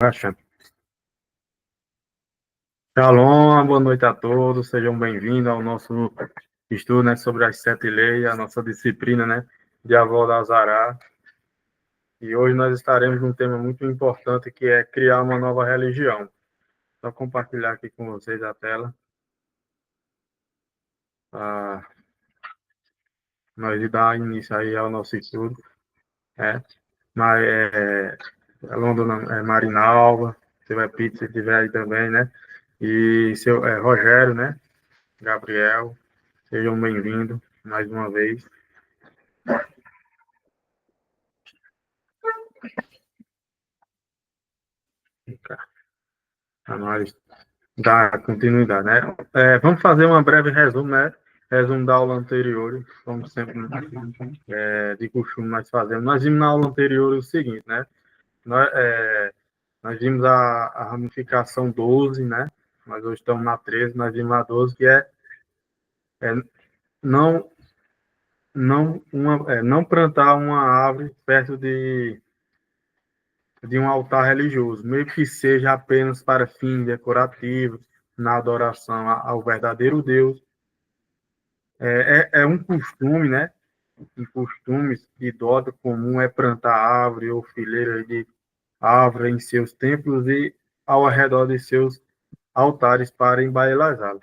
Baixa. Shalom, boa noite a todos, sejam bem-vindos ao nosso estudo, né, sobre as 7 leis, a nossa disciplina, né, de Avó da Azará. E hoje nós estaremos num tema muito importante, que é criar uma nova religião. Só compartilhar aqui com vocês a tela, para nós dar início aí ao nosso estudo. Mas, Marinalva, se tiver pizza, se tiver aí também, né, e Rogério, né, Gabriel, sejam bem-vindos mais uma vez. Para nós dar continuidade, né? Vamos fazer uma breve resumo, né? Resumo da aula anterior, como sempre, de costume nós fazemos. Nós vimos na aula anterior o seguinte, né? Nós vimos a ramificação 12, né? Nós hoje estamos na 13, nós vimos a 12, que é não, não plantar uma árvore perto de um altar religioso, mesmo que seja apenas para fins decorativos, na adoração ao verdadeiro Deus. É um costume, né? Um costume idólatra comum é plantar árvore ou fileiras de árvore em seus templos e ao redor de seus altares para embelezá-los.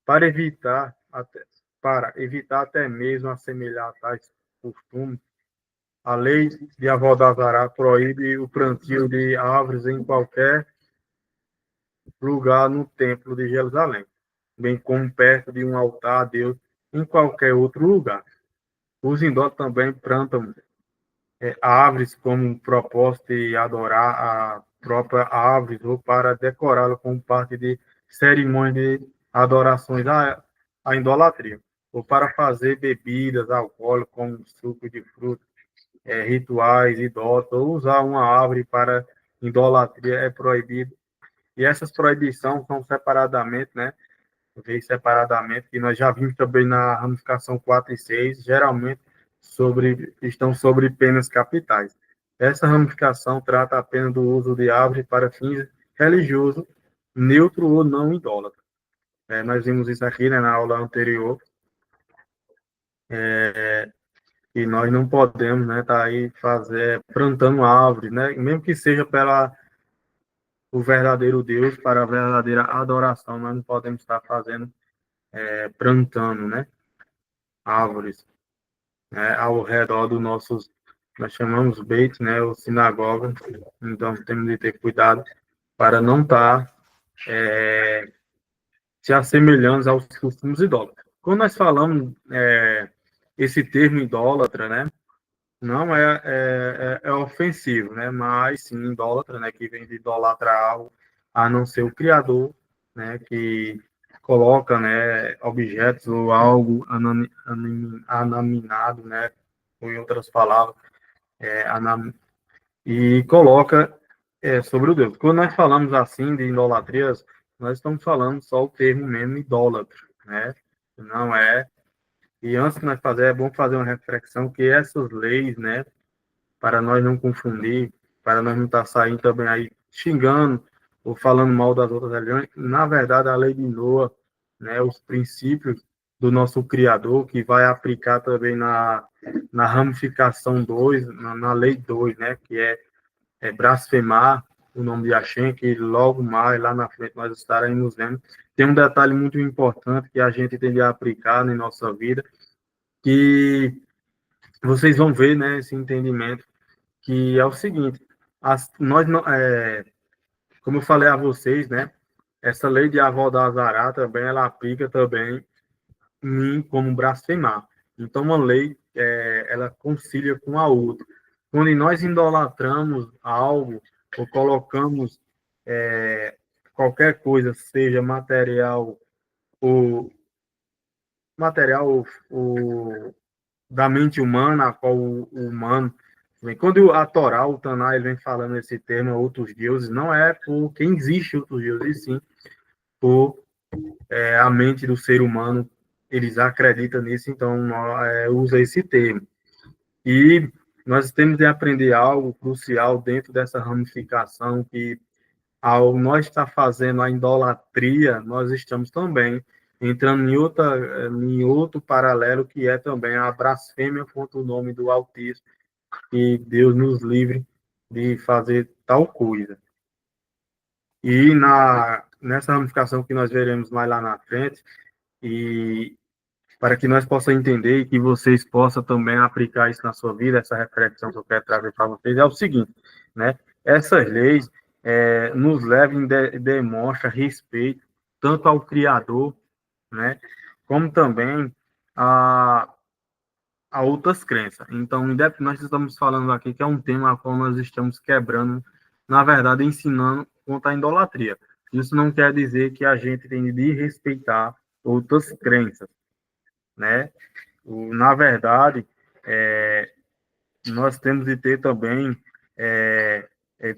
Para evitar até, para evitar até mesmo assemelhar tais costumes, a lei de Avodazará proíbe o plantio de árvores em qualquer lugar no Templo de Jerusalém, bem como perto de um altar a Deus em qualquer outro lugar. Os indós também plantam árvores como propósito de adorar a própria árvore ou para decorá-la como parte de cerimônias de adorações à idolatria, ou para fazer bebidas alcoólicas como suco de fruta, rituais idólatras, ou usar uma árvore para idolatria é proibido. E essas proibições são separadamente, né? Veio separadamente, que nós já vimos também na ramificação 4 e 6, geralmente estão sobre penas capitais. Essa ramificação trata apenas do uso de árvore para fins religiosos, neutro ou não idólatra. Nós vimos isso aqui, né, na aula anterior, e nós não podemos, né, tá aí plantando árvore, né, mesmo que seja pela o verdadeiro Deus, para a verdadeira adoração, nós não podemos estar fazendo, plantando, né, árvores, né, ao redor dos nossos, nós chamamos Beit, né, ou sinagoga. Então temos de ter cuidado para não estar se assemelhando aos costumes idólatras. Quando nós falamos esse termo idólatra, né, não é ofensivo, né, mas sim idólatra, né, que vem de idolatrar algo a não ser o Criador, né, que coloca, né, objetos ou algo anaminado, né, ou em outras palavras, e coloca sobre o Deus. Quando nós falamos assim de idolatrias, nós estamos falando só o termo mesmo idólatra, né? Não é. E antes de nós fazer, é bom fazer uma reflexão que essas leis, né, para nós não confundir, para nós não estar saindo também aí xingando ou falando mal das outras religiões, na verdade a lei de Noa, né, os princípios do nosso Criador, que vai aplicar também na ramificação 2, na lei 2, né, que é blasfemar o nome de Hashem, que logo mais, lá na frente, nós estaremos vendo. Tem um detalhe muito importante que a gente tem de aplicar na nossa vida, que vocês vão ver, né, esse entendimento, que é o seguinte, nós não, como eu falei a vocês, né, essa lei de Avó da Azará também, ela aplica também em mim como blasfemar. Então, uma lei, ela concilia com a outra. Quando nós idolatramos algo, ou colocamos qualquer coisa, seja material ou da mente humana, a qual o humano. Quando a Torá, o Taná, ele vem falando esse termo, outros deuses, não é porque existe outros deuses, e sim por a mente do ser humano, eles acreditam nisso, então usa esse termo. E nós temos de aprender algo crucial dentro dessa ramificação, que ao nós estar fazendo a idolatria, nós estamos também entrando em outro paralelo, que é também a blasfêmia contra o nome do Altíssimo, que Deus nos livre de fazer tal coisa. E nessa ramificação que nós veremos mais lá na frente, e para que nós possamos entender e que vocês possam também aplicar isso na sua vida, essa reflexão que eu quero trazer para vocês é o seguinte, né? Essas leis nos levam e demonstram respeito tanto ao Criador, né? Como também a, a outras crenças. Então, nós estamos falando aqui que é um tema a qual nós estamos quebrando, na verdade, ensinando contra a idolatria. Isso não quer dizer que a gente tem de respeitar outras crenças, né? Na verdade, nós temos de ter também,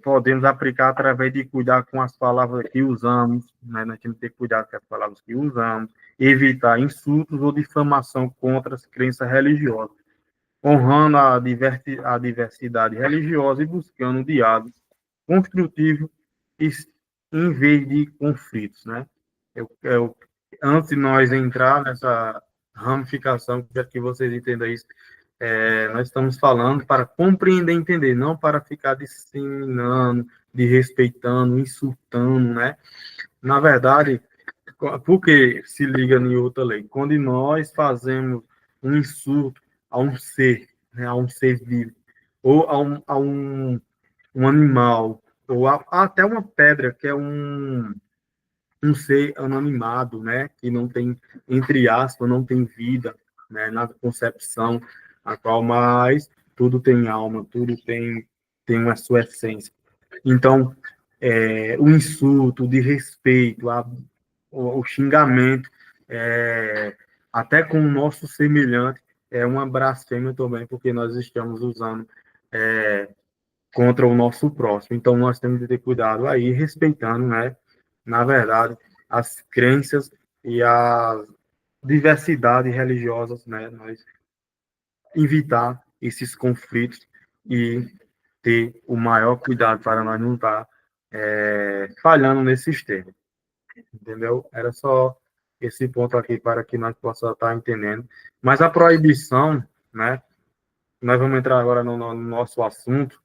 podemos aplicar através de cuidar com as palavras que usamos, né? Nós temos que ter cuidado com as palavras que usamos, evitar insultos ou difamação contra as crenças religiosas, honrando a diversidade religiosa e buscando diálogo construtivo em vez de conflitos, né? Antes de nós entrar nessa ramificação, quero que vocês entendam isso, nós estamos falando para compreender e entender, não para ficar disseminando, desrespeitando, insultando, né? Na verdade, porque se liga em outra lei, quando nós fazemos um insulto a um ser, né, a um ser vivo, ou um animal, ou até uma pedra, que é um ser anonimado, né, que não tem, entre aspas, não tem vida, né, na concepção, a qual mais tudo tem alma, tudo tem uma sua essência. Então, o insulto, de respeito, o xingamento, até com o nosso semelhante, é uma blasfêmia também, porque nós estamos usando contra o nosso próximo. Então, nós temos de ter cuidado aí, respeitando, né, na verdade, as crenças e a diversidade religiosas, né, nós evitar esses conflitos e ter o maior cuidado para nós não estar falhando nesses termos, entendeu? Era só esse ponto aqui para que nós possamos estar entendendo. Mas a proibição, né, nós vamos entrar agora no nosso assunto,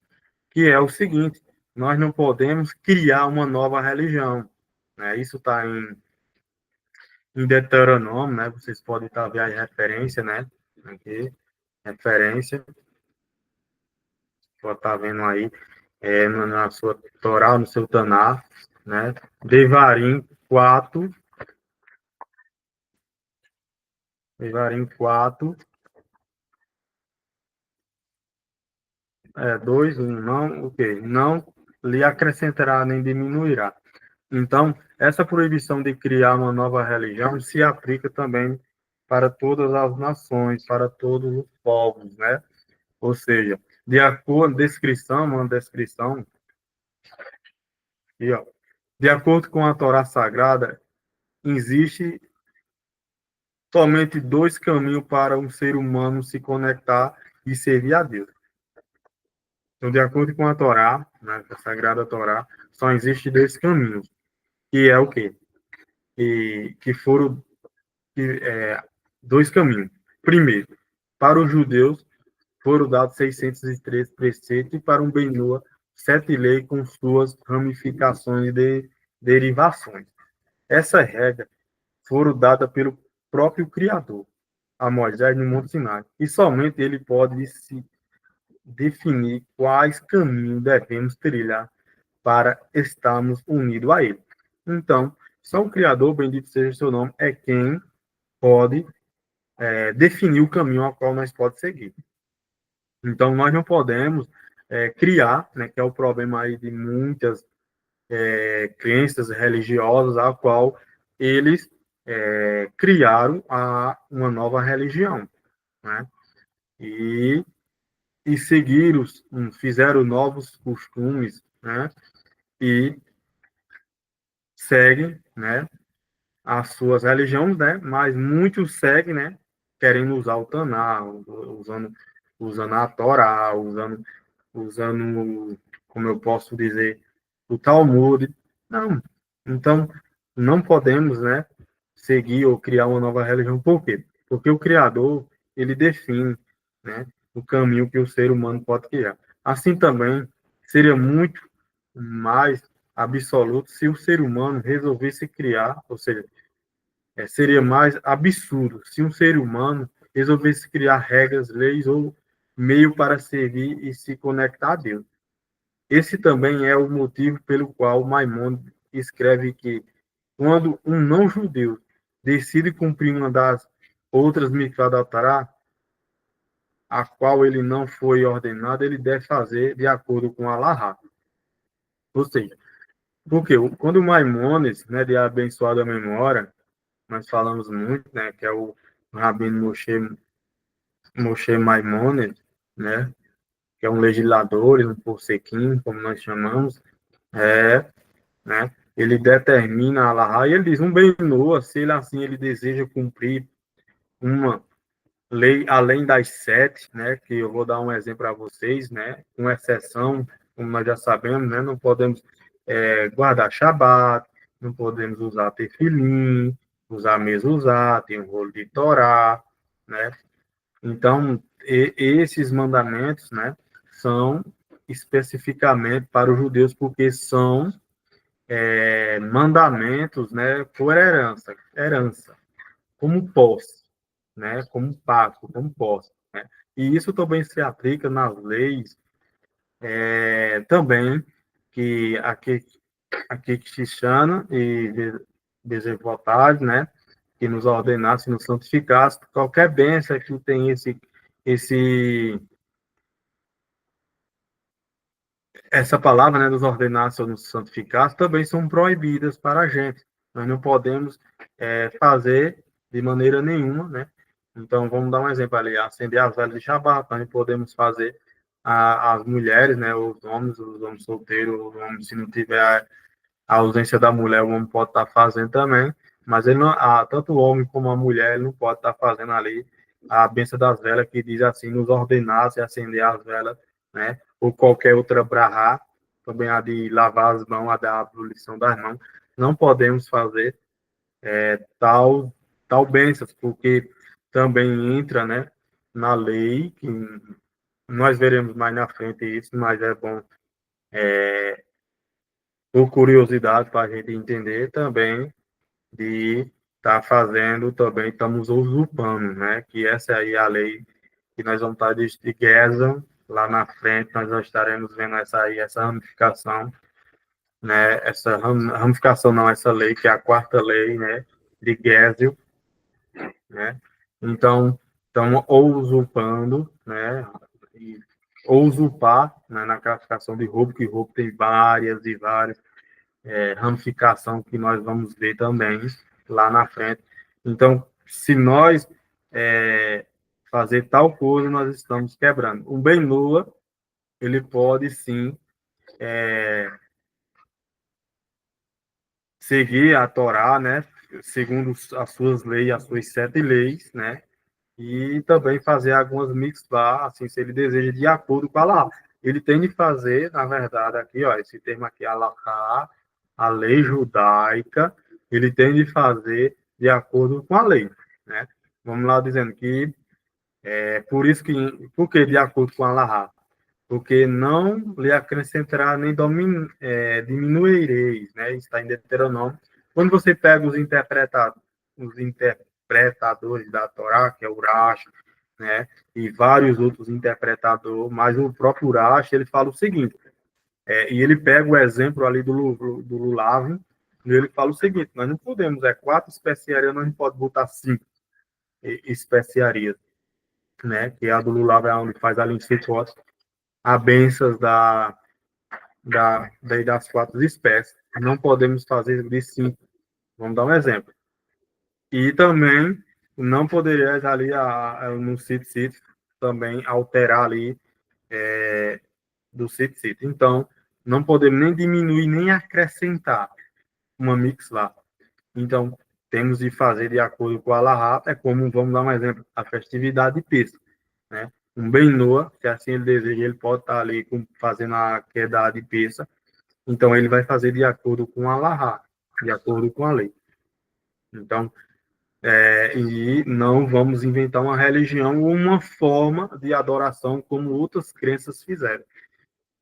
que é o seguinte: nós não podemos criar uma nova religião, né? Isso está em Deuteronômio, né? Vocês podem estar vendo a referência, né? Aqui, referência, pode estar vendo aí na sua Torá, no seu Taná, né? Devarim 4, Devarim 4, 2, 1, não, o quê? Não lhe acrescentará nem diminuirá. Então, essa proibição de criar uma nova religião se aplica também para todas as nações, para todos os povos, né? Ou seja, de acordo uma descrição, aqui, ó, de acordo com a Torá Sagrada, existe somente dois caminhos para um ser humano se conectar e servir a Deus. Então, de acordo com a Torá, né, a Sagrada Torá, só existe dois caminhos, que é o quê? Que foram dois caminhos. Primeiro, para os judeus foram dados 613 preceitos e para um Benua, 7 leis com suas ramificações e derivações. Essas regras foram dadas pelo próprio Criador a Moisés no Monte Sinai, e somente ele pode se definir quais caminhos devemos trilhar para estarmos unidos a ele. Então, só o Criador, bendito seja o seu nome, é quem pode definir o caminho ao qual nós podemos seguir. Então, nós não podemos criar, né, que é o problema aí de muitas crenças religiosas, a qual eles criaram uma nova religião, né? E, e seguiram, fizeram novos costumes, né? E seguem, né, as suas religiões, né? Mas muitos seguem, né? Querendo usar o Taná, usando a Torá, usando, como eu posso dizer, o Talmud, Não. Então, não podemos, né, seguir ou criar uma nova religião. Por quê? Porque o Criador, ele define, né, o caminho que o ser humano pode criar. Assim também, seria muito mais absoluto se o ser humano resolvesse criar, ou seja, seria mais absurdo se um ser humano resolvesse criar regras, leis ou meio para servir e se conectar a Deus. Esse também é o motivo pelo qual Maimônides escreve que quando um não-judeu decide cumprir uma das outras mitzvot da Torá, a qual ele não foi ordenado, ele deve fazer de acordo com a Allahá. Ou seja, porque quando o Maimônides, né, de abençoada memória, nós falamos muito, né, que é o Rabino Moshe Maimônides, né, que é um legislador, um possequim, como nós chamamos, é, né, ele determina a Allahá e ele diz, um bem se ele assim ele deseja cumprir uma lei além das sete, né, que eu vou dar um exemplo para vocês, né, com exceção, como nós já sabemos, né, não podemos guardar Shabat, não podemos usar tefilim, usar mezuzá, tem o rolo de Torá, né, então esses mandamentos, né, são especificamente para os judeus, porque são mandamentos, né, por herança, como posse, né, como pacto, como posse, né? E isso também se aplica nas leis também que aqui Xixana e Desenvoltade, né, que nos ordenasse, nos santificasse, qualquer bênção que tem esse essa palavra, né, nos ordenasse ou nos santificasse, também são proibidas para a gente. Nós não podemos fazer de maneira nenhuma, né? Então, vamos dar um exemplo ali, acender as velas de Shabat, nós não podemos fazer as mulheres, né, os homens solteiros, os homens, se não tiver a ausência da mulher, o homem pode estar fazendo também, mas ele não, tanto o homem como a mulher, ele não pode estar fazendo ali a bênção das velas, que diz assim, nos ordenasse acender as velas, né? Ou qualquer outra brahá, também a de lavar as mãos, a da abluição das mãos. Não podemos fazer tal bênção, porque também entra, né, na lei, que nós veremos mais na frente isso, mas é bom, por curiosidade, para a gente entender também, de estar fazendo também, estamos usurpando, né? Que essa aí é a lei que nós vamos estar de Gersam, lá na frente, nós já estaremos vendo essa ramificação, né? Essa ramificação não, essa lei, que é a quarta lei, né? De Gersel, né? Então, estamos ou usurpando, né? Ou usurpar, né? Na classificação de roubo, que roubo tem várias e várias ramificação que nós vamos ver também lá na frente. Então, se nós fazer tal coisa, nós estamos quebrando. O Ben Lua, ele pode sim seguir a Torá, né, segundo as suas leis, as suas sete leis, né, e também fazer algumas mitzvah, assim, se ele deseja, de acordo com a Alahá. Ele tem de fazer, na verdade, aqui, ó, esse termo aqui, Alahá, a lei judaica, ele tem de fazer de acordo com a lei, né? Vamos lá dizendo que por isso que, por que de acordo com a Alahá? Porque não lhe acrescentará nem diminuireis, né? Está em Deuteronômio. Quando você pega os interpretadores da Torá, que é o Urash, né? E vários outros interpretadores, mas o próprio Urash, ele fala o seguinte, e ele pega o exemplo ali do Lulav, e ele fala o seguinte, nós não podemos, quatro especiarias, nós não podemos botar cinco especiarias, né? Que a do Lulav é onde faz ali em Sifot, a bênçãos das quatro espécies. Não podemos fazer de cinco. Vamos dar um exemplo. E também não poderia ali no sit também alterar ali do sit. Então, não podemos nem diminuir nem acrescentar uma mix lá. Então, temos de fazer de acordo com a Allahá, é como, vamos dar um exemplo, a festividade de Pêssego, né? Um Ben Noa, se assim ele deseja, ele pode estar ali fazendo a queda de Pêssego, Então, ele vai fazer de acordo com a Allahá, de acordo com a lei. Então, e não vamos inventar uma religião ou uma forma de adoração como outras crenças fizeram,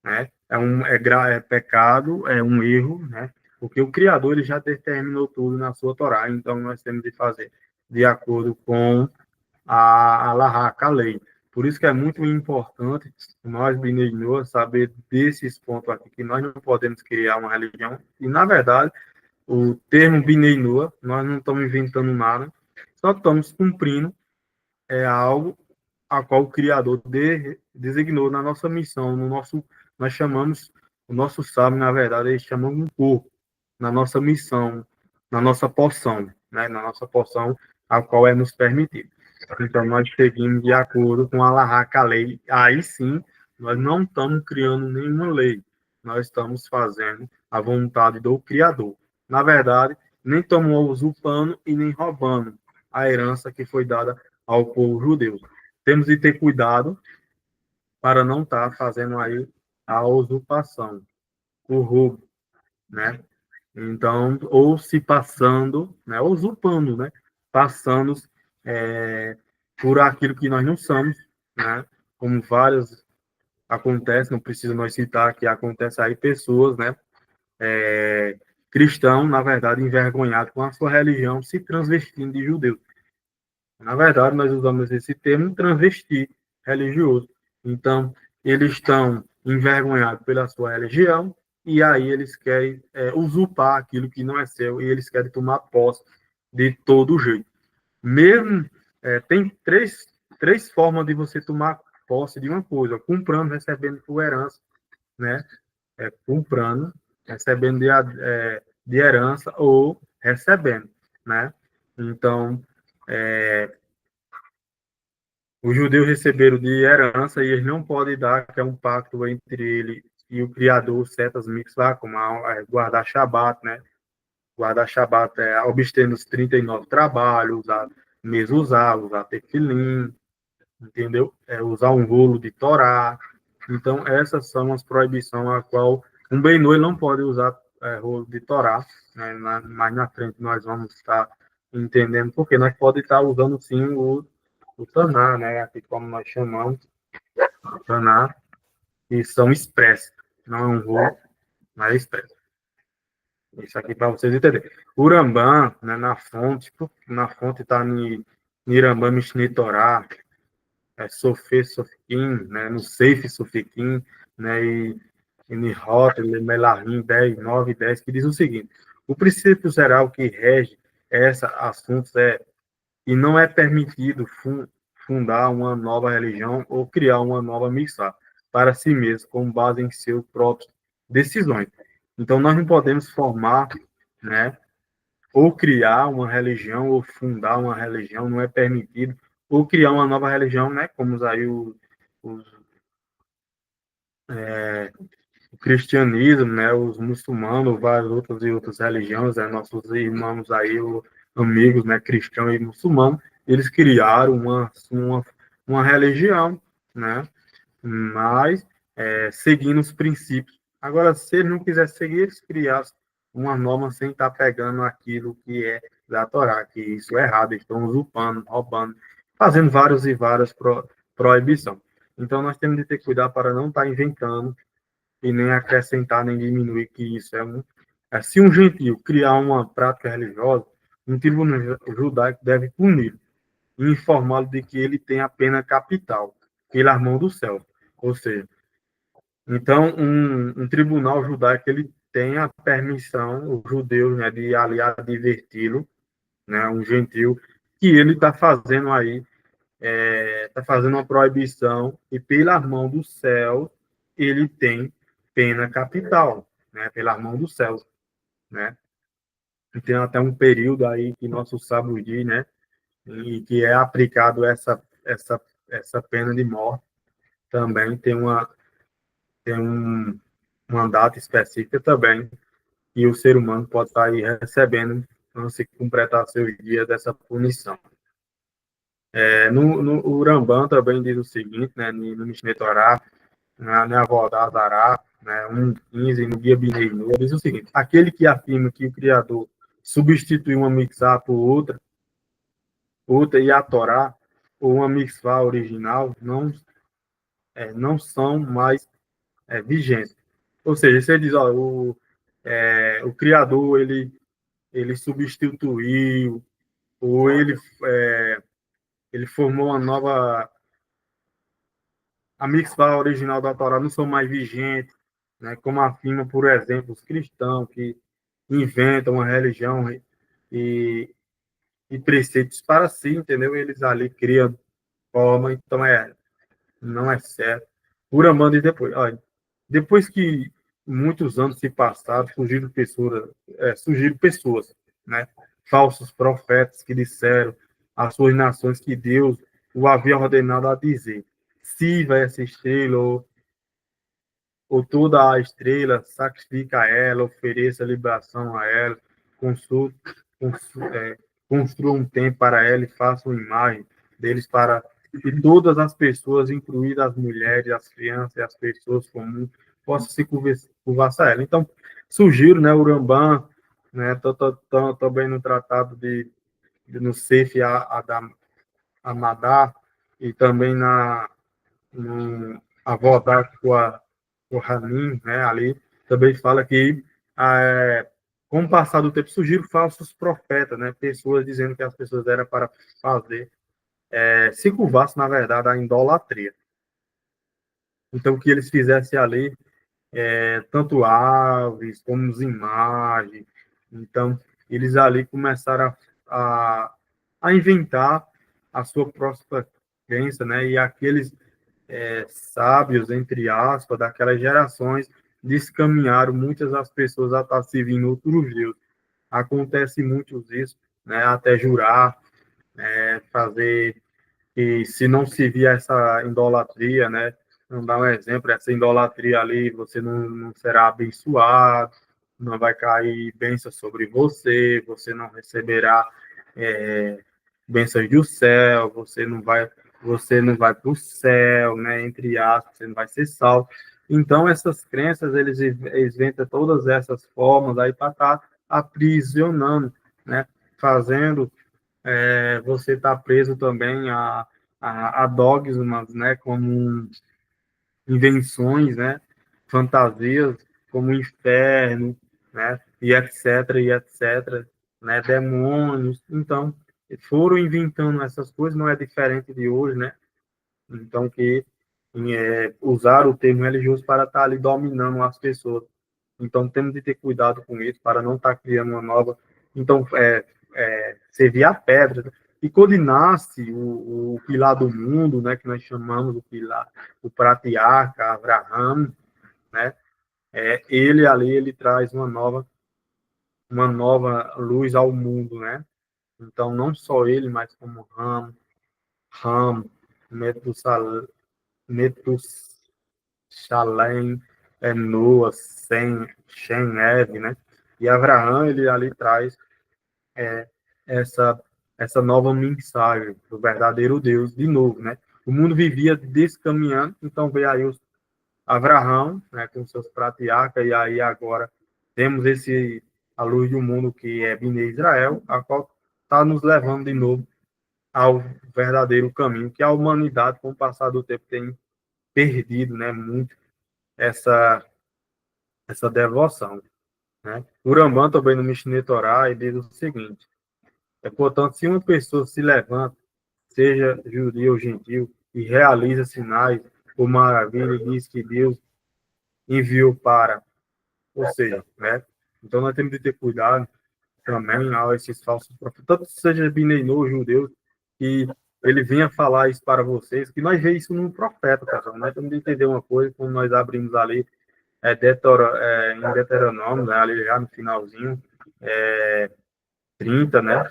né? É pecado, é um erro, né? Porque o Criador ele já determinou tudo na sua Torá, então nós temos de fazer de acordo com a Allahá, a lei. Por isso que é muito importante nós, Bnei Noah, saber desses pontos aqui, que nós não podemos criar uma religião, e na verdade o termo Bnei Noah, nós não estamos inventando nada, só estamos cumprindo algo a qual o Criador designou na nossa missão, nós chamamos, o nosso sábio, na verdade, eles chamam um corpo, na nossa missão, na nossa porção, né, na nossa porção, a qual é nos permitido. Então, nós seguimos de acordo com a Allahá, a lei. Aí sim, nós não estamos criando nenhuma lei, nós estamos fazendo a vontade do Criador. Na verdade, nem estamos usurpando e nem roubando a herança que foi dada ao povo judeu. Temos de ter cuidado para não estar fazendo aí a usurpação, o roubo, né? Então, ou se passando, né, usurpando, né, passando por aquilo que nós não somos, né, como várias acontece, não precisa nós citar que acontece aí pessoas, né, cristãos, na verdade, envergonhados com a sua religião, se transvestindo de judeus. Na verdade, nós usamos esse termo transvesti religioso. Então, eles estão envergonhados pela sua religião e aí eles querem usurpar aquilo que não é seu e eles querem tomar posse de todo jeito. Mesmo, tem três formas de você tomar posse de uma coisa: comprando, recebendo por herança, né? Comprando, recebendo de herança ou recebendo, né? Então, os judeus receberam de herança e eles não podem dar, que é um pacto entre ele e o Criador, certas mitzvah, como guardar Shabat, né? Guardar Shabat é abster nos 39 trabalhos, usar mezuzá, usar tefilim, entendeu? Usar um rolo de Torá. Então, essas são as proibições a qual um Benoi não pode usar rolo de Torá, né? Mais na frente nós vamos estar entendendo, porque nós podemos estar usando sim o Taná, né? Aqui como nós chamamos, o Taná, e são expressos, não é um rolo, mas é expresso. Isso aqui para vocês entenderem. Urambá, né, na fonte está em Irambá Mishneh Torá, Sofê Sofiquim, né, no Seif Sofiquim, né, e Nihot, Melahim 10, 9 e 10, que diz o seguinte: o princípio geral que rege essa assuntos e não é permitido fundar uma nova religião ou criar uma nova missão para si mesmo, com base em seus próprias decisões. Então, nós não podemos formar, né, ou criar uma religião, ou fundar uma religião, não é permitido, ou criar uma nova religião, né, como aí os, o cristianismo, né, os muçulmanos, várias outras religiões, né, nossos irmãos aí, amigos, né, cristãos e muçulmanos, eles criaram uma religião, né, mas seguindo os princípios. Agora, se eles não quisessem seguir, eles criassem uma norma sem estar pegando aquilo que é da Torá, que isso é errado, eles estão usurpando, roubando, fazendo várias e várias proibições. Então, nós temos de ter cuidado para não estar inventando e nem acrescentar, nem diminuir, que isso se um gentio criar uma prática religiosa, um tribunal judaico deve puni-lo e informá-lo de que ele tem a pena capital, pela mão do céu. Ou seja, então, um tribunal judaico, ele tem a permissão, os judeus, né, de ali adverti-lo, né, um gentio, que ele está fazendo aí, está fazendo uma proibição, e pela mão do céu, ele tem pena capital, né, pela mão do céu, né. E tem até um período aí que nosso sábio diz, né, e que é aplicado essa pena de morte, também tem uma data específica também, e o ser humano pode estar aí recebendo quando se completar seus dias dessa punição. No Urambã também diz o seguinte, né, no Mishneh Torá, na Avodá Zará, né, 1:15, no Guia Binei, diz o seguinte: aquele que afirma que o Criador substituiu uma mitzvah por outra e a Torá, ou uma mitzvah original, não são mais vigentes. Ou seja, você diz, ó, o Criador, ele substituiu, ou ele formou uma nova... A mitzvah original da Torá não são mais vigentes, né, como afirma, por exemplo, os cristãos que inventam uma religião e, e preceitos para si, entendeu? Eles ali criam forma, então não é certo. Por amando e depois, olha, depois que muitos anos se passaram, surgiram pessoas, né, falsos profetas que disseram às suas nações que Deus o havia ordenado a dizer: sirva essa estrela, ou toda a estrela, sacrifica a ela, ofereça libação a ela, consul, construa um templo para ela e faça uma imagem deles para que todas as pessoas, incluídas as mulheres, as crianças e as pessoas comuns, possam se curvar a ela. Então, surgiram, né, o Rambam, né, também no tratado no Seif Amadá, e também a Vodá o Hanim, né, ali, também fala que, com o passar do tempo, surgiram falsos profetas, né, pessoas dizendo que as pessoas eram para fazer, se curvasse, na verdade, a idolatria. Então, que eles fizessem ali, tanto aves como as imagens. Então, eles ali começaram a, a inventar a sua própria crença, né, e aqueles sábios, entre aspas, daquelas gerações, descaminharam muitas das pessoas a estar servindo outros deuses. Acontece muito isso, né? Até jurar, fazer, e se não se via essa idolatria, né? Não dá um exemplo, essa idolatria ali, você não será abençoado, não vai cair bênção sobre você, você não receberá bênçãos do céu, você não vai para o céu, né? Entre aspas, você não vai ser salvo. Então, essas crenças, eles inventam todas essas formas aí para estar aprisionando, né? Fazendo você estar preso também a dogmas, né? Como invenções, né? Fantasias, como inferno, né? E etc, né? Demônios. Então, foram inventando essas coisas, não é diferente de hoje, né? Então, que usar o termo religioso para estar ali dominando as pessoas. Então, temos de ter cuidado com isso, para não estar criando uma nova... Então, servir a pedra. E quando nasce o pilar do mundo, né, que nós chamamos o pilar, o patriarca Abraham, né, ele ali, ele traz uma nova luz ao mundo, né? Então, não só ele, mas como Ram, Metusal- Metushalém, Noa, Shem, Eve, né? E Abraão, ele ali traz essa, essa nova mensagem do verdadeiro Deus de novo, né? O mundo vivia descaminhando, então veio aí Abraão, né, com seus patriarcas, e aí agora temos a luz do mundo que é Bnei Israel, a qual está nos levando de novo ao verdadeiro caminho, que a humanidade, com o passar do tempo, tem perdido, né, muito essa devoção, né? O Rambam também no Mishneh Torah, ele diz o seguinte: portanto, se uma pessoa se levanta, seja judeu ou gentil, e realiza sinais ou maravilha, e diz que Deus enviou para, ou seja, né? Então nós temos de ter cuidado também a esses falsos profetas, tanto seja Bineinou, judeus, que ele venha falar isso para vocês, que nós vemos isso num profeta, pessoal. Nós temos de entender uma coisa, quando nós abrimos ali, em Deuteronômio, né, ali já no finalzinho, 30, né?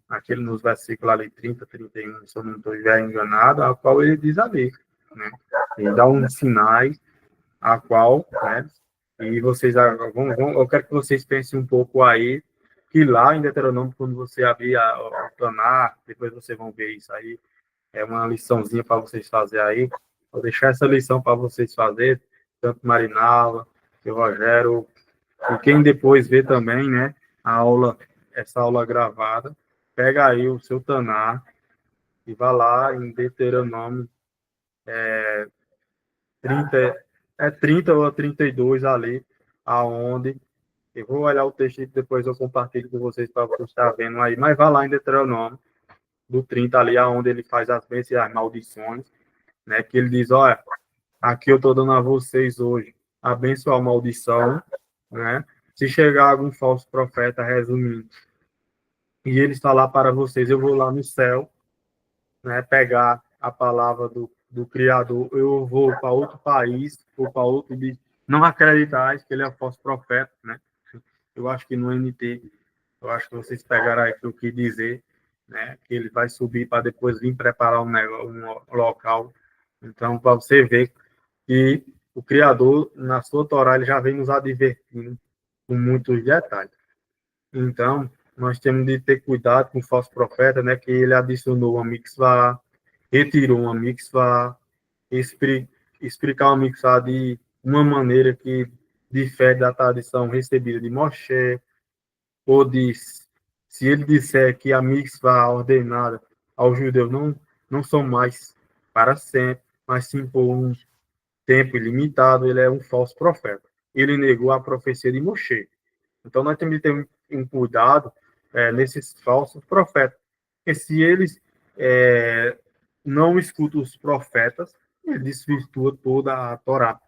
Aquele nos versículos ali 30, 31, se eu não estou enganado, a qual ele diz ali, né? Ele dá uns sinais a qual, né? E vocês eu quero que vocês pensem um pouco aí, que lá em Deuteronômio, quando você abrir o Tanar, depois vocês vão ver isso aí, é uma liçãozinha para vocês fazerem aí. Vou deixar essa lição para vocês fazerem, tanto Marinalva, e Rogério, e quem depois vê também, né, a aula, essa aula gravada, pega aí o seu Tanar e vá lá em Deuteronômio 30, 30 ou 32 ali, aonde eu vou olhar o texto e depois eu compartilho com vocês para você estar vendo aí, mas vá lá em Deuteronômio, do 30 ali, aonde ele faz as bênçãos e as maldições, né, que ele diz, olha, aqui eu estou dando a vocês hoje a bênção ou a maldição, né, se chegar algum falso profeta, resumindo, e ele falar para vocês, eu vou lá no céu, né, pegar a palavra do Criador, eu vou para outro país, ou para outro, de não acreditar que ele é falso profeta, né? Eu acho que no NT, eu acho que vocês pegaram aqui o que dizer, né? Que ele vai subir para depois vir preparar um local. Então, para você ver que o Criador, na sua Torá, ele já vem nos advertindo com muitos detalhes. Então, nós temos de ter cuidado com o falso profeta, né? Que ele adicionou uma mitzvah, retirou uma mitzvah, explicar uma mitzvah de uma maneira que difere da tradição recebida de Moshe, ou diz, se ele disser que a mitzvah ordenada aos judeus não são mais para sempre, mas sim por um tempo ilimitado, ele é um falso profeta. Ele negou a profecia de Moshe. Então, nós temos de ter um cuidado nesses falsos profetas. Porque se eles não escutam os profetas, ele desvirtua toda a Torá.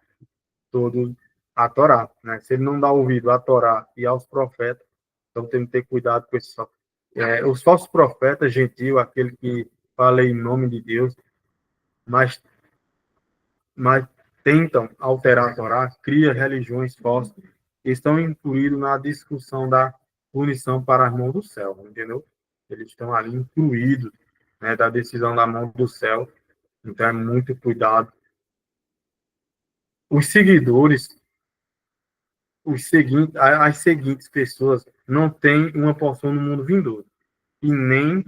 Todo a Torá. Né? Se ele não dá ouvido à Torá e aos profetas, então temos que ter cuidado com esses os falsos profetas, gentil, aquele que fala em nome de Deus, mas tentam alterar a Torá, cria religiões falsas, que estão incluídos na discussão da punição para as mãos do céu, entendeu? Eles estão ali incluídos, né, da decisão da mão do céu, então é muito cuidado. Os seguidores, as seguintes pessoas não têm uma porção no mundo vindouro, e nem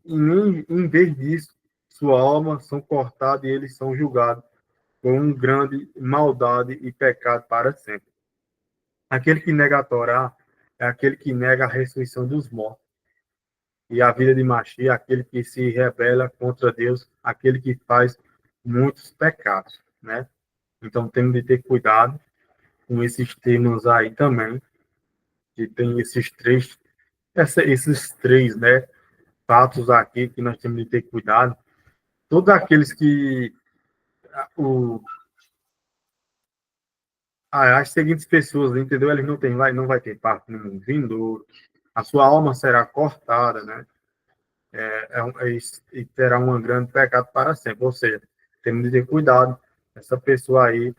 em vez disso, sua alma são cortadas e eles são julgados com grande maldade e pecado para sempre. Aquele que nega a Torá é aquele que nega a ressurreição dos mortos. E a vida de Mashiach é aquele que se rebela contra Deus, aquele que faz muitos pecados, né? Então temos de ter cuidado com esses termos aí também, que tem esses três, né, fatos aqui que nós temos de ter cuidado. Todos aqueles que o, as seguintes pessoas, entendeu? Eles não vai ter parte no mundo vindouro, a sua alma será cortada, né? E terá um grande pecado para sempre. Ou seja, temos de ter cuidado. Essa pessoa aí,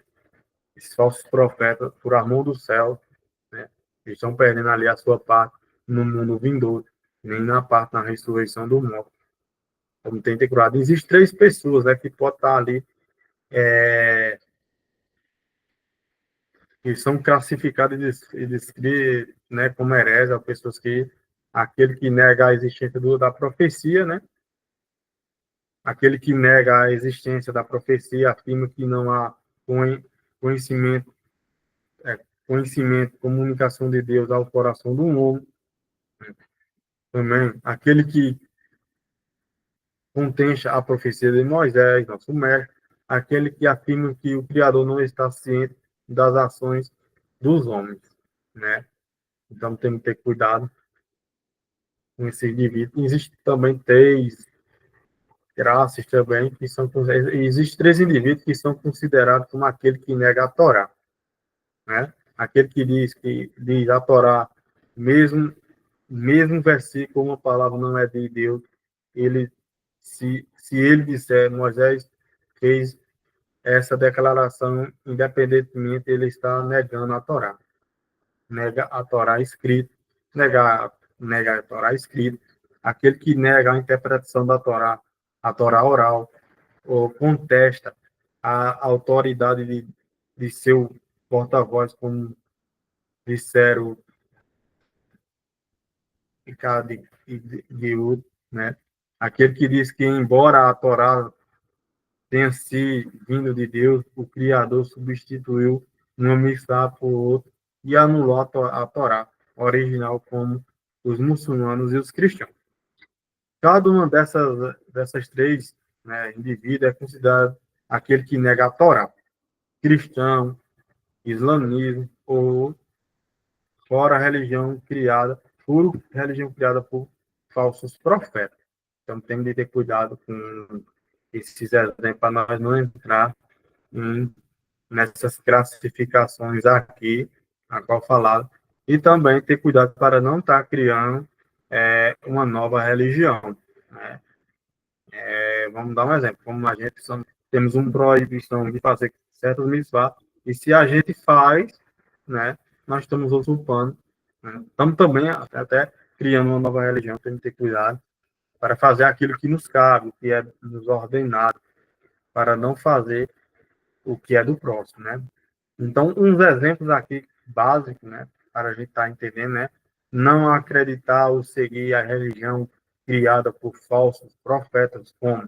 esses falsos profetas, por amor do céu, né? Eles estão perdendo ali a sua parte no mundo vindouro, nem na parte na ressurreição do morto. Então, tem que ter cuidado. Existem três pessoas, né, que podem estar ali, que são classificadas e descritas, né, como heresia, pessoas que aquele que nega a existência da profecia, né? Aquele que nega a existência da profecia afirma que não há conhecimento, comunicação de Deus ao coração do homem. Também aquele que contesta a profecia de Moisés, nosso mestre, aquele que afirma que o Criador não está ciente das ações dos homens, né? Então temos que ter cuidado com esse indivíduo. Existem também três graças também que são existem três indivíduos que são considerados como aquele que nega a Torá, né? Aquele que diz a Torá, mesmo versículo, uma palavra não é de Deus, ele se ele disser Moisés fez essa declaração, independentemente ele está negando a Torá, nega a Torá escrita, nega a Torá escrita, aquele que nega a interpretação da Torá, a Torá oral, ou contesta a autoridade de seu porta-voz, como disseram Ricardo e Guiúdo, né? Aquele que diz que, embora a Torá tenha sido vindo de Deus, o Criador substituiu uma mitzvah por outra e anulou a Torá original, como os muçulmanos e os cristãos. Cada uma dessas três, né, indivíduos é considerado aquele que nega a Torá, cristão, islamismo ou fora a religião criada, puro religião criada por falsos profetas. Então, temos de ter cuidado com esses exemplos para nós não entrar nessas classificações aqui, a qual falado, e também ter cuidado para não estar criando uma nova religião. Né? Vamos dar um exemplo, como a gente temos uma proibição de fazer certos mitzvahs, e se a gente faz, né, nós estamos usurpando, né? Estamos também até criando uma nova religião, temos que ter cuidado para fazer aquilo que nos cabe, que é nos ordenado, para não fazer o que é do próximo, né? Então, uns exemplos aqui básicos, né, para a gente estar entendendo, né? Não acreditar ou seguir a religião criada por falsos profetas, como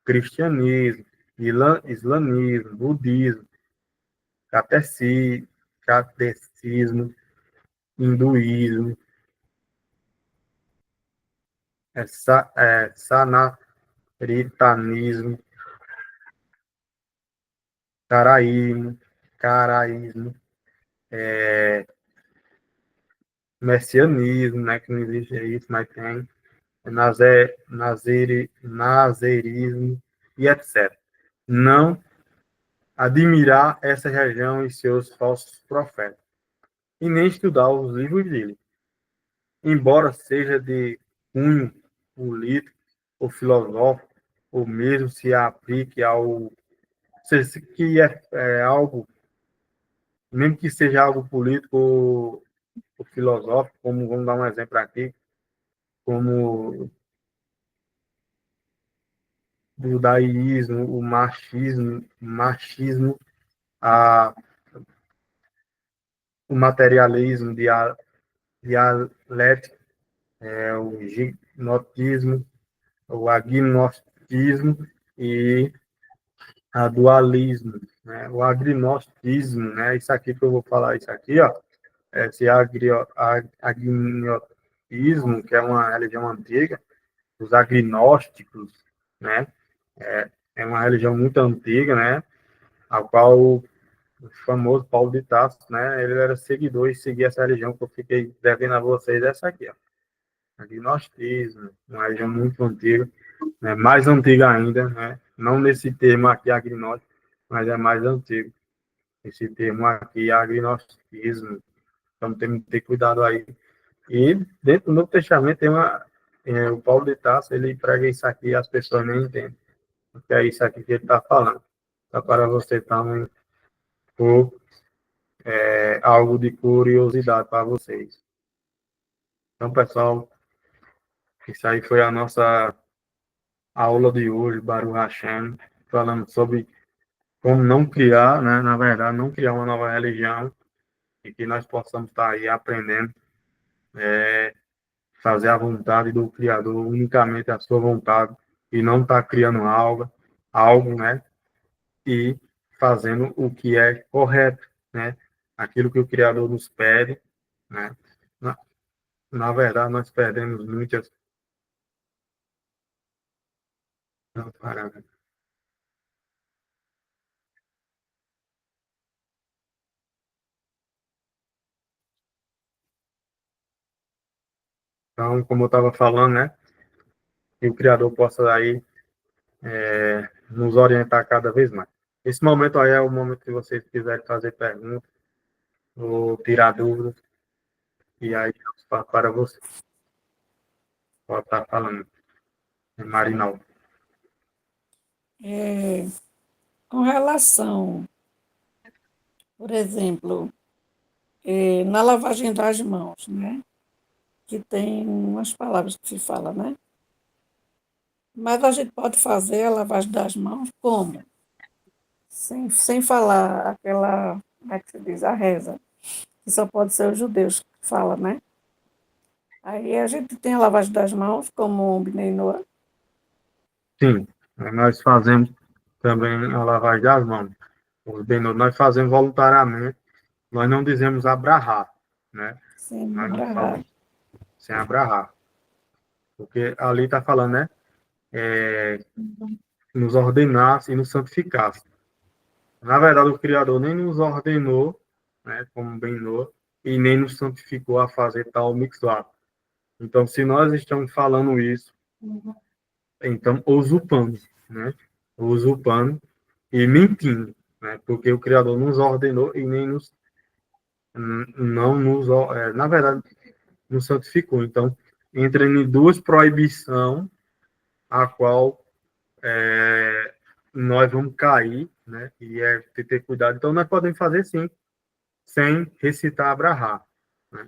cristianismo, islamismo, budismo, catecismo, hinduísmo, sanaritanismo, caraísmo, caraísmo, messianismo, né, que não existe isso, mas tem, nazerismo e etc. Não admirar essa região e seus falsos profetas, e nem estudar os livros dele, embora seja de cunho político ou filosófico, ou mesmo se aplique ao que é algo, mesmo que seja algo político ou filosófico, como vamos dar um exemplo aqui, como o judaísmo, machismo, a, o materialismo dialético, o gnotismo, o agnosticismo e a dualismo, né? O agnosticismo, né? Isso aqui que eu vou falar, isso aqui, ó, esse agnosticismo, que é uma religião antiga, os agnósticos, né? É uma religião muito antiga, né? A qual o famoso Paulo de Tarso, né? Ele era seguidor e seguia essa religião que eu fiquei devendo a vocês, essa aqui, ó. Agnosticismo, uma religião muito antiga, né? Mais antiga ainda, né? Não nesse termo aqui, agnóstico, mas é mais antigo. Esse termo aqui, agnosticismo. Então, temos que ter cuidado aí. E dentro do Novo Testamento tem o Paulo de Tarso, ele prega isso aqui e as pessoas nem entendem. Porque é isso aqui que ele está falando. Só para você também por algo de curiosidade para vocês. Então, pessoal, isso aí foi a nossa aula de hoje, Baruch Hashem, falando sobre como não criar, né, na verdade, não criar uma nova religião e que nós possamos estar aí aprendendo, fazer a vontade do Criador, unicamente a sua vontade, e não estar criando algo, né, e fazendo o que é correto, né, aquilo que o Criador nos pede, né. Na verdade, nós perdemos muitas. Então, como eu estava falando, né, que o Criador possa aí nos orientar cada vez mais. Esse momento aí é o momento que vocês quiserem fazer perguntas ou tirar dúvidas, e aí para você. Pode estar falando, Marinal. É, com relação, por exemplo, na lavagem das mãos, né? Que tem umas palavras que se fala, né? Mas a gente pode fazer a lavagem das mãos como? Sem falar aquela, como é que se diz, a reza, que só pode ser os judeus que falam, né? Aí a gente tem a lavagem das mãos, como o Bnei Noah. Sim, nós fazemos também a lavagem das mãos. Nós fazemos voluntariamente, nós não dizemos abrahar, né? Sem Nós não abrahar. falamos sem abrahar, porque ali está falando, né? Nos ordenasse e nos santificasse. Na verdade, o Criador nem nos ordenou, né, como bem no, e nem nos santificou a fazer tal mitzvah. Então, se nós estamos falando isso, então usurpando, né? Usurpando e mentindo, né? Porque o Criador nos ordenou e nem nos, não nos, na verdade, nos santificou. Então, entra em duas proibições, a qual nós vamos cair, né? E é ter cuidado. Então, nós podemos fazer sim, sem recitar Abrahá, né?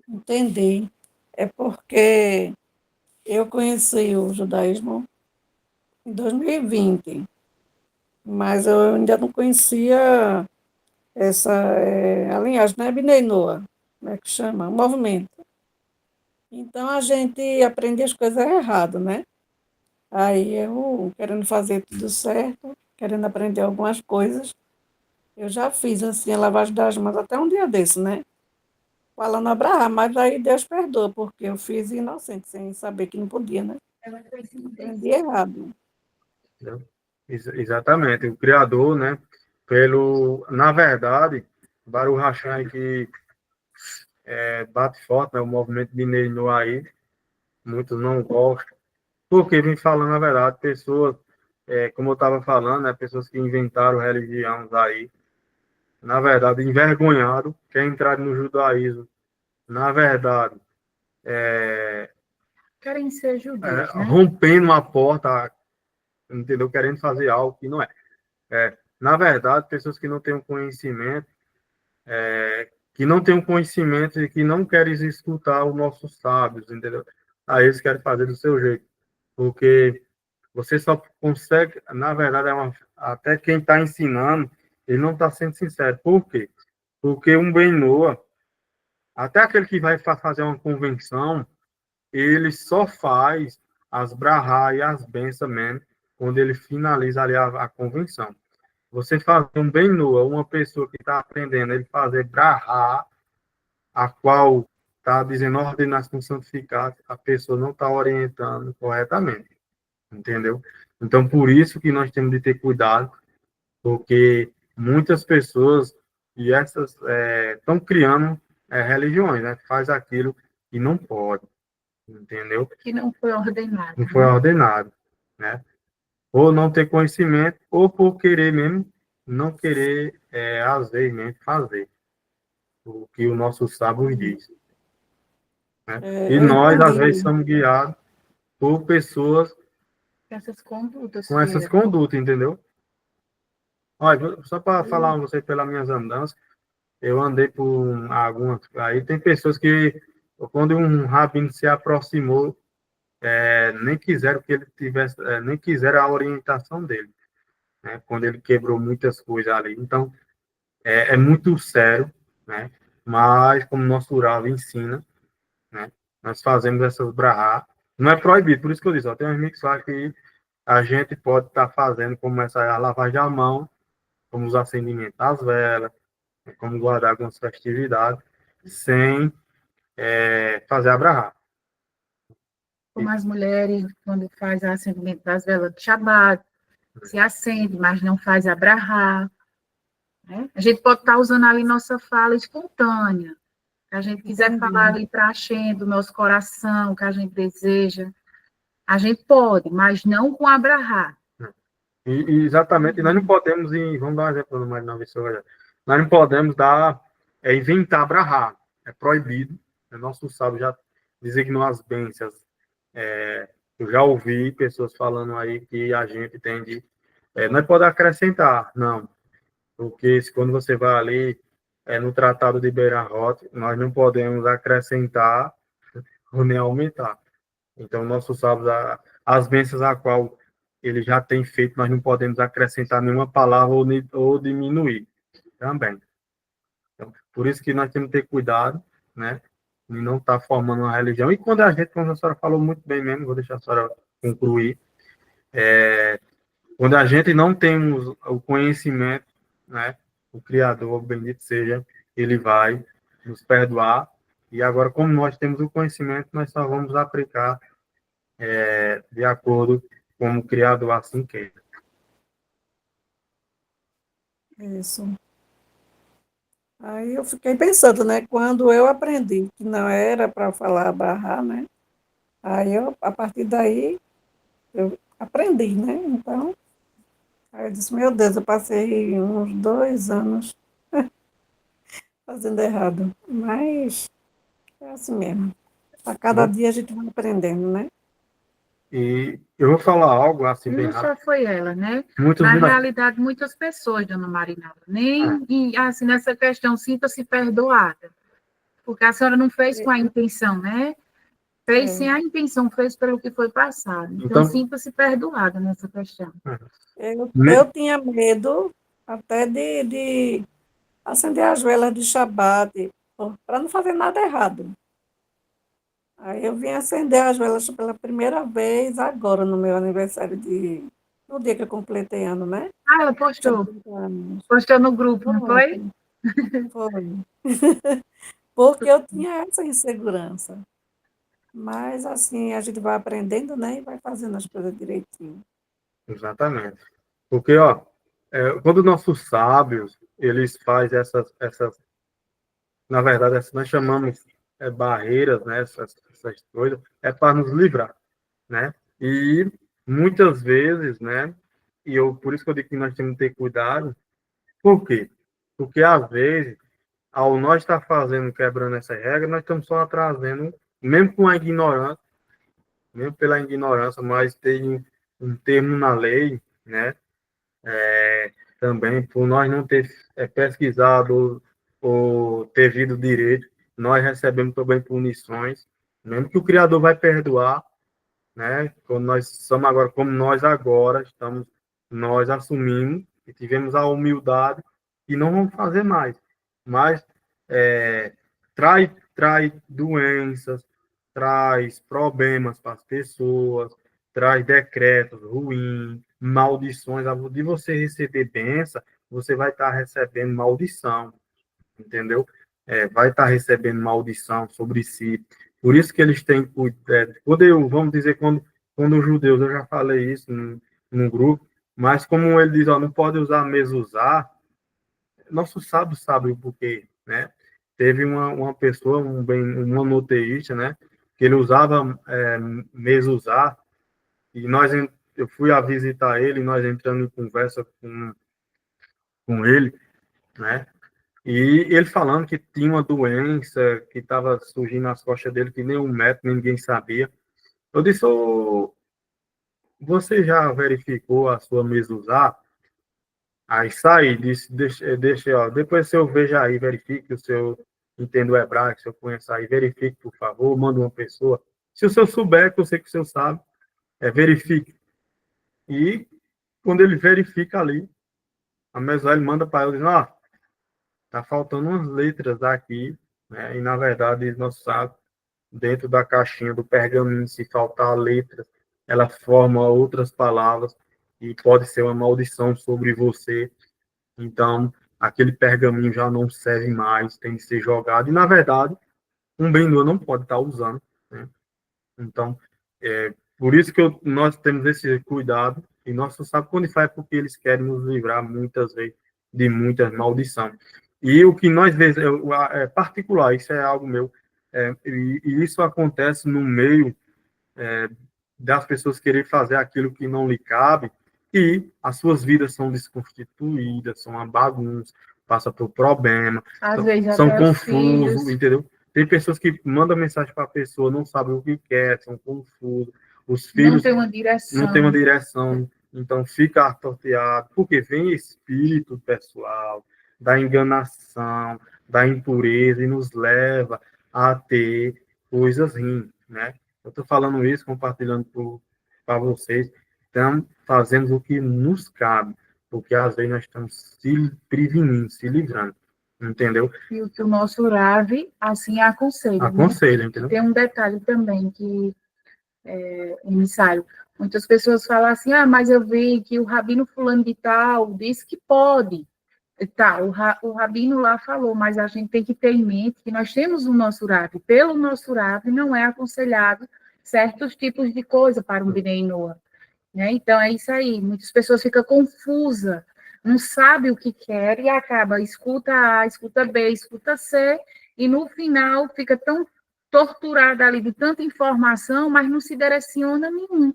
Entendi. É porque eu conheci o judaísmo em 2020, mas eu ainda não conhecia a linhagem, né? Bnei Noah, né? Que chama, o movimento. Então a gente aprende as coisas erradas, né? Aí eu, querendo fazer tudo certo, querendo aprender algumas coisas, eu já fiz assim a lavagem das mãos até um dia desse, né? Falando Abraão, mas aí Deus perdoa, porque eu fiz inocente, sem saber que não podia, né? Aprendi errado. Entendeu? Exatamente. O Criador, né? Na verdade, Baruch Hashem que bate forte, né? O movimento de Ney aí, muitos não gostam, porque vem falando a verdade, pessoas, como eu estava falando, né? Pessoas que inventaram religiões aí, na verdade, envergonhado, quer entrar no judaísmo, na verdade, Querem ser judeus, né? rompendo a porta, entendeu? Querendo fazer algo que não é. Na verdade, pessoas que não têm um conhecimento e que não querem escutar os nossos sábios, entendeu? Aí eles querem fazer do seu jeito, porque você só consegue, na verdade, até quem está ensinando, ele não está sendo sincero. Por quê? Porque um Benoa, até aquele que vai fazer uma convenção, ele só faz as brahá e as bênçãos mesmo, quando ele finaliza ali a convenção. Você fazer um Benoa, uma pessoa que está aprendendo, ele fazer brahá, a qual está dizendo ordenação santificada, a pessoa não está orientando corretamente, entendeu? Então, por isso que nós temos de ter cuidado, porque muitas pessoas e essas estão criando religiões, né? Faz aquilo que não pode, entendeu? Que não foi ordenado. Não foi ordenado, né? Ou não ter conhecimento, ou por querer mesmo, não querer, às vezes, mesmo fazer o que o nosso sábio diz. Né? E Eu nós, às vezes, entendi. somos guiados por pessoas Essas condutas com essas condutas, entendeu? Olha, só para falar a você pelas minhas andanças, eu andei por algumas. Aí tem pessoas que, quando um rabino se aproximou, nem quiseram que ele tivesse, nem quiseram a orientação dele, né? Quando ele quebrou muitas coisas ali. Então, é muito sério, né? Mas, como nosso Rav ensina, né? Nós fazemos essas brahá. Não é proibido, por isso que eu disse, ó, tem uns mix lá que a gente pode estar fazendo, como essa lavagem da mão, como os acendimentos das velas, como guardar algumas festividades, sem fazer abrahá. como as mulheres, quando faz o acendimento das velas de Shabbat, se acende, mas não faz abrahá. Né? A gente pode estar usando ali nossa fala espontânea. Se a gente quiser falar ali para a do nosso coração, que a gente deseja, a gente pode, mas não com abrahá. Exatamente, nós não podemos, vamos dar um exemplo no mais não, nós não podemos inventar abrahá, é proibido, nosso sábio já designou as bênçãos. Eu já ouvi pessoas falando aí que a gente tem de, nós podemos acrescentar, não, porque quando você vai ali no Tratado de Beira-Rota, nós não podemos acrescentar ou nem aumentar. Então, nossos sábios, as bênçãos a qual ele já tem feito, nós não podemos acrescentar nenhuma palavra ou diminuir também. Então, por isso que nós temos que ter cuidado, né? E não estar formando uma religião. E quando a gente, como a senhora falou muito bem mesmo, vou deixar a senhora concluir, quando a gente não temos o conhecimento, né? O Criador, bendito seja, ele vai nos perdoar. E agora, como nós temos o conhecimento, nós só vamos aplicar de acordo com o Criador assim quer. Isso. Aí eu fiquei pensando, né? Quando eu aprendi que não era para falar barrar, né? Aí eu, a partir daí, eu aprendi, né? Então, aí eu disse, meu Deus, eu passei uns 2 anos fazendo errado. Mas é assim mesmo. A cada Bom, dia a gente vai aprendendo, né? e eu vou falar algo assim bem Não rápido. só foi ela, né? Muitos Na de nós. realidade, muitas pessoas, dona Marinalda, nem assim, nessa questão, sinta-se perdoada, porque a senhora não fez com a intenção, né? Fez sem a intenção, fez pelo que foi passado. Então, Então, sinta-se perdoada nessa questão. Eu tinha medo até de acender as velas de Shabat, para não fazer nada errado. Aí eu vim acender as velas pela primeira vez agora, no meu aniversário no dia que eu completei ano, né? Ah, ela postou. 70 anos. Postou no grupo, não foi? Pronto, foi. Porque eu tinha essa insegurança. Mas, assim, a gente vai aprendendo, né? E vai fazendo as coisas direitinho. exatamente. Porque, ó, quando nossos sábios, eles fazem na verdade, nós chamamos barreiras, né, essas coisas, é para nos livrar, né? E muitas vezes, né, por isso que eu digo que nós temos que ter cuidado. Por quê? Porque, às vezes, ao nós estar fazendo, quebrando essa regra, nós estamos só trazendo, mesmo com a ignorância, mesmo pela ignorância, mas tem um termo na lei, né, também, por nós não ter pesquisado ou ter vindo direito, nós recebemos também punições, mesmo que o Criador vai perdoar, né? Quando nós somos agora, como nós agora estamos, nós assumimos e tivemos a humildade e não vamos fazer mais. Mas traz doenças, traz problemas para as pessoas, traz decretos ruins, maldições. De você receber bênção, você vai estar recebendo maldição, entendeu? Vai estar recebendo maldição sobre si. Por isso que eles têm cuidado. Vamos dizer, quando os judeus, eu já falei isso no grupo, mas como ele diz, ó, não pode usar mezuzá, nosso sábio sabe o porquê, né? Teve uma pessoa, um monoteísta, né? Que ele usava mezuzá, e eu fui a visitar ele, nós entrando em conversa com ele, né? E ele falando que tinha uma doença que estava surgindo nas costas dele, que nem um médico, ninguém sabia. Eu disse, você já verificou a sua mezuzá? Aí saí, disse, deixa, ó, depois se eu vejo aí, verifique o seu, entendo o hebraico, se eu conheço aí, verifique, por favor, manda uma pessoa. Se o senhor souber, que eu sei que o senhor sabe, verifique. E quando ele verifica ali, a mezuzá, ele manda para ele, dizendo, ó, tá faltando umas letras aqui, né? E na verdade, eles não sabem, dentro da caixinha do pergaminho, se faltar letras, ela forma outras palavras e pode ser uma maldição sobre você. Então, aquele pergaminho já não serve mais, tem que ser jogado. E, na verdade, um vendedor não pode estar usando, né? Então, por isso que nós temos esse cuidado, e nós só sabemos quando faz porque eles querem nos livrar, muitas vezes, de muitas maldições. E o que nós vemos é particular, isso é algo meu, e isso acontece no meio das pessoas querer fazer aquilo que não lhe cabe, e as suas vidas são desconstituídas, são uma bagunça, passa por problema, Às vezes são até os confusos, filhos. entendeu? Tem pessoas que mandam mensagem para a pessoa, não sabem o que quer, são confusos, os Não filhos tem uma não têm uma direção. direção, então fica atorteado, porque vem espírito pessoal, da enganação, da impureza, e nos leva a ter coisas ruins, né? Eu estou falando isso, compartilhando para vocês. Então, fazemos o que nos cabe, porque às vezes nós estamos se prevenindo, se livrando, entendeu? E o que o nosso Rave, assim, aconselha, né? Aconselho, E entendeu? tem um detalhe também que, emissário, muitas pessoas falam assim, mas eu vi que o rabino fulano de tal disse que pode. Tá, o Rabino lá falou, mas a gente tem que ter em mente que nós temos o nosso Rabi. Pelo nosso Rabi, não é aconselhado certos tipos de coisa para um Bnei Noah, né? Então, é isso aí. Muitas pessoas ficam confusas, não sabem o que quer e acaba, escuta A, escuta B, escuta C, e no final fica tão torturada ali de tanta informação, mas não se direciona nenhum,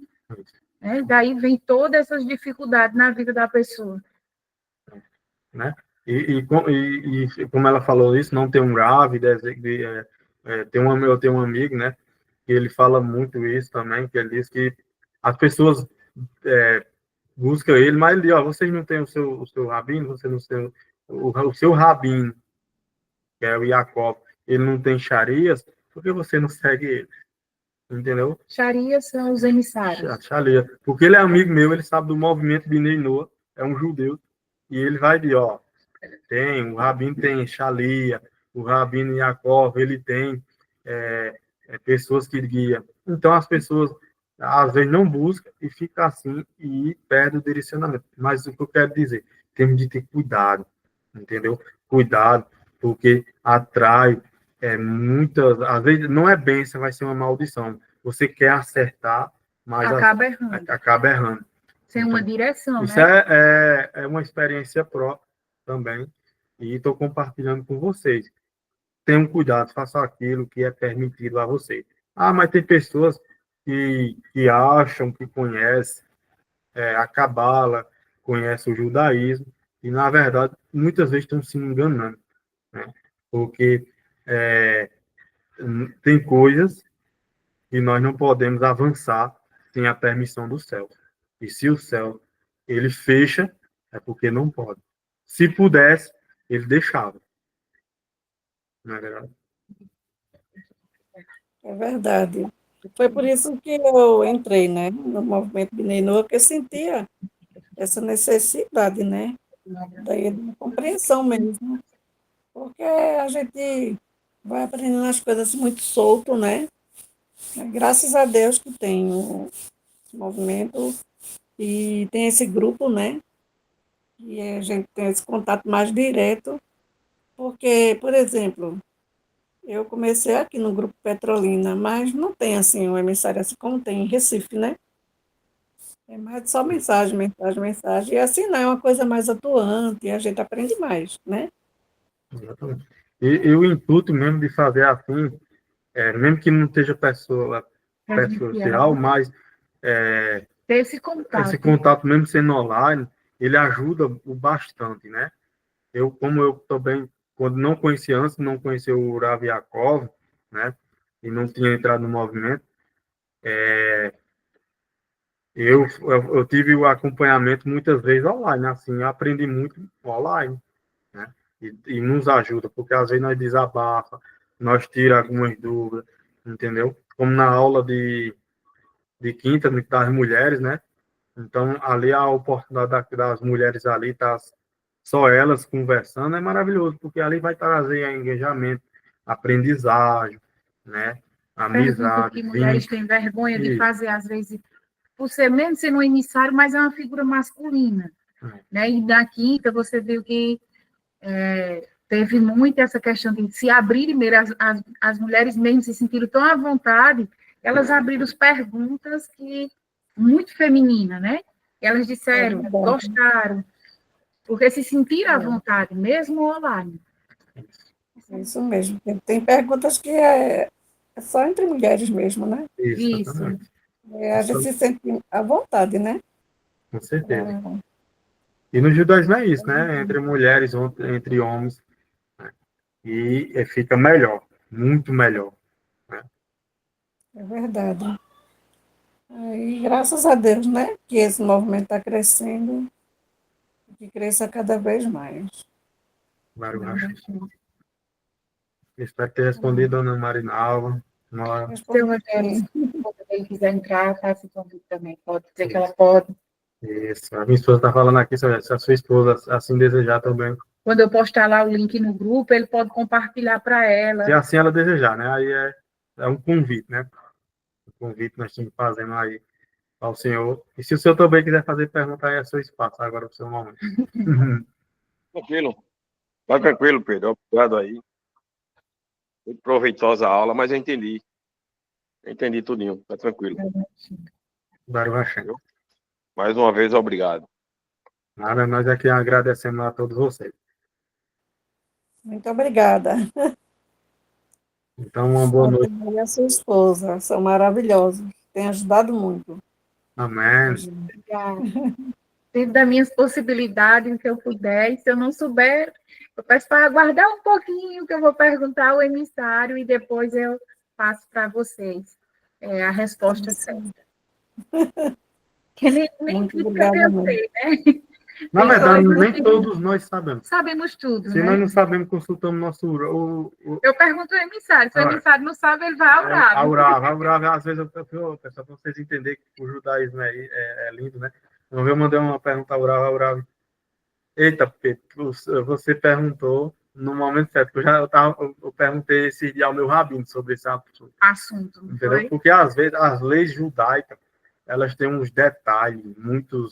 né? Daí vem todas essas dificuldades na vida da pessoa. Né? E como ela falou isso, não tem um grave, eu tenho um amigo, né, que ele fala muito isso também, que ele diz que as pessoas buscam ele, mas ele diz, ó, vocês não têm o seu rabino, você não tem o seu rabino, que é o Jacob, ele não tem Sharias, por que você não segue ele? Entendeu? Sharia são os emissários. Sharia. Porque ele é amigo meu, ele sabe do movimento de Bnei Noah, é um judeu, e ele vai dizer, ó, o Rabino tem Shalia, o Rabino Yaakov, ele tem pessoas que guiam. Então, as pessoas, às vezes, não buscam e fica assim e perde o direcionamento. Mas o que eu quero dizer, temos de ter cuidado, entendeu? Cuidado, porque atrai muitas, às vezes, não é bênção, vai ser uma maldição. Você quer acertar, mas Acaba errando. acaba errando. Sem uma direção, Isso né? é uma experiência própria também, e estou compartilhando com vocês. Tenham cuidado, façam aquilo que é permitido a vocês. Ah, mas tem pessoas que acham que conhecem a Cabala, conhecem o judaísmo, e, na verdade, muitas vezes estão se enganando, né? Porque tem coisas que nós não podemos avançar sem a permissão do céu. E se o céu ele fecha, é porque não pode. Se pudesse, ele deixava. Não é verdade? É verdade. Foi por isso que eu entrei, né, no movimento Bnei Noah, porque eu sentia essa necessidade, né, daí da compreensão mesmo, porque a gente vai aprendendo as coisas muito solto, né, graças a Deus que tem o movimento e tem esse grupo, né, e a gente tem esse contato mais direto, porque, por exemplo, eu comecei aqui no Grupo Petrolina, mas não tem assim um emissário assim como tem em Recife, né? É mais só mensagem, mensagem, mensagem. E assim não, é uma coisa mais atuante, a gente aprende mais, né? Exatamente. E o intuito mesmo de fazer assim, mesmo que não esteja pessoa pessoal, mas Ter esse esse contato. contato mesmo sendo online, ele ajuda o bastante, né? Como eu também, quando não conhecia antes, não conhecia o Rav Yaakov, né? E não tinha entrado no movimento, eu tive o acompanhamento muitas vezes online, assim, eu aprendi muito online, né? E nos ajuda, porque às vezes nós desabafa, nós tira algumas dúvidas, entendeu? Como na aula de quinta das mulheres, né? Então, ali a oportunidade das mulheres ali, tá só elas conversando, é maravilhoso, porque ali vai trazer engajamento, aprendizagem, né? Pergunta Amizade, que mulheres têm vergonha de fazer, às vezes, por ser mesmo sendo um emissário, mas é uma figura masculina, né? E na quinta você viu que teve muito essa questão de se abrir mesmo, as mulheres mesmo se sentiram tão à vontade, elas abriram as perguntas que muito feminina, né? Elas disseram, gostaram, porque se sentiram à vontade, mesmo online. É isso mesmo. Tem perguntas que é só entre mulheres mesmo, né? Isso, Isso. A gente se sente à vontade, né? com certeza. E no judaísmo é isso, né? Entre mulheres, entre homens, né? E fica melhor, muito melhor, né? É verdade. Aí, graças a Deus, né? Que esse movimento está crescendo e que cresça cada vez mais. Claro, eu acho. Espero ter respondido, dona Marinalva. Se o Rogério, quando ele quiser entrar, faça o convite também. Pode dizer que ela pode. Isso. A minha esposa está falando aqui, se a sua esposa assim desejar também. Quando eu postar lá o link no grupo, ele pode compartilhar para ela. Se assim ela desejar, né? Aí é um convite, né? Um convite que nós estamos fazendo aí ao senhor. E se o senhor também quiser fazer pergunta, aí é seu espaço agora para o seu momento. Tranquilo. Tá tranquilo, Pedro. Obrigado aí. Muito proveitosa a aula, mas eu entendi. Eu entendi tudinho. Tá tranquilo. Baruch Hashem. Mais uma vez, obrigado. Nada, nós aqui agradecemos a todos vocês. Muito obrigada. Então, uma boa noite. E a sua esposa, são maravilhosos. Tem ajudado muito. Amém. Obrigada. Dentro das minhas possibilidades, o que eu puder, e se eu não souber, eu peço para aguardar um pouquinho, que eu vou perguntar ao emissário e depois eu passo para vocês a resposta certa. Que nem Muito tudo obrigada, eu mãe. sei, né? Na Tem verdade, coisas nem que todos nós sabemos. sabemos tudo, Se né? nós não sabemos, consultamos Eu pergunto ao emissário, se o emissário não sabe, ele vai ao a Bravo. Urava, às vezes, pessoal, para vocês entenderem que o judaísmo é lindo, né? Uma vez eu mandei uma pergunta a Urava. Eita, Pedro, você perguntou no momento certo, que eu perguntei esse dia ao meu rabino sobre esse Assunto, não entendeu? foi? Porque, às vezes, as leis judaicas, elas têm uns detalhes muito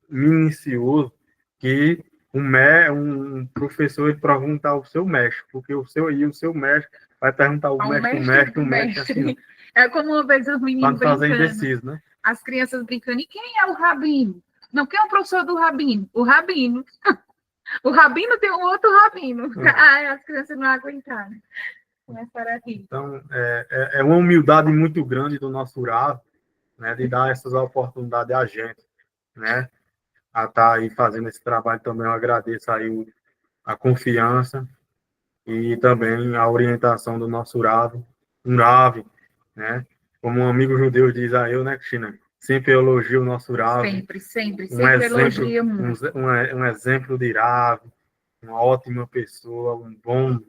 minuciosos que um professor ele pergunta ao seu mestre, porque o seu mestre vai perguntar ao Ao mestre, mestre do o mestre assim, mestre. É como uma vez os meninos para fazer brincando, indeciso, né? as crianças brincando, e quem é o rabino? Não, quem é o professor do rabino? O rabino. O rabino tem um outro rabino. Ai, as crianças não aguentaram. Começaram a rir. Então, é uma humildade muito grande do nosso Rav, né, de dar essas oportunidades a gente, né, a estar aí fazendo esse trabalho também. Eu agradeço aí a confiança e também a orientação do nosso Rav, um Rav, né, como um amigo judeu diz a eu, né, Cristina, sempre elogio o nosso Rav, Sempre elogio muito. um exemplo de Rav, uma ótima pessoa, um bom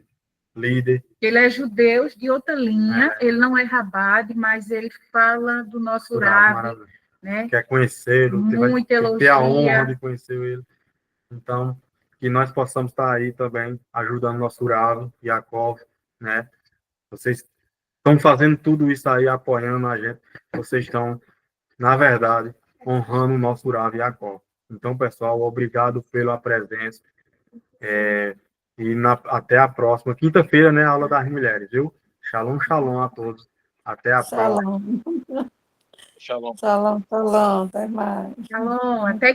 líder. Ele é judeu de outra linha, ele não é rabade, mas ele fala do nosso Rav, né? Quer conhecê-lo, Muito elogio. ter a honra de conhecer ele. Então, que nós possamos estar aí também ajudando o nosso Rav, Yaakov, né? Vocês estão fazendo tudo isso aí, apoiando a gente. Vocês estão, na verdade, honrando o nosso Rav Yaakov. Então, pessoal, obrigado pela presença. Até a próxima. Quinta-feira, né? Aula das mulheres, viu? Shalom, shalom a todos. Até a próxima. Shalom. Shalom. Shalom, shalom. Até mais. Shalom, até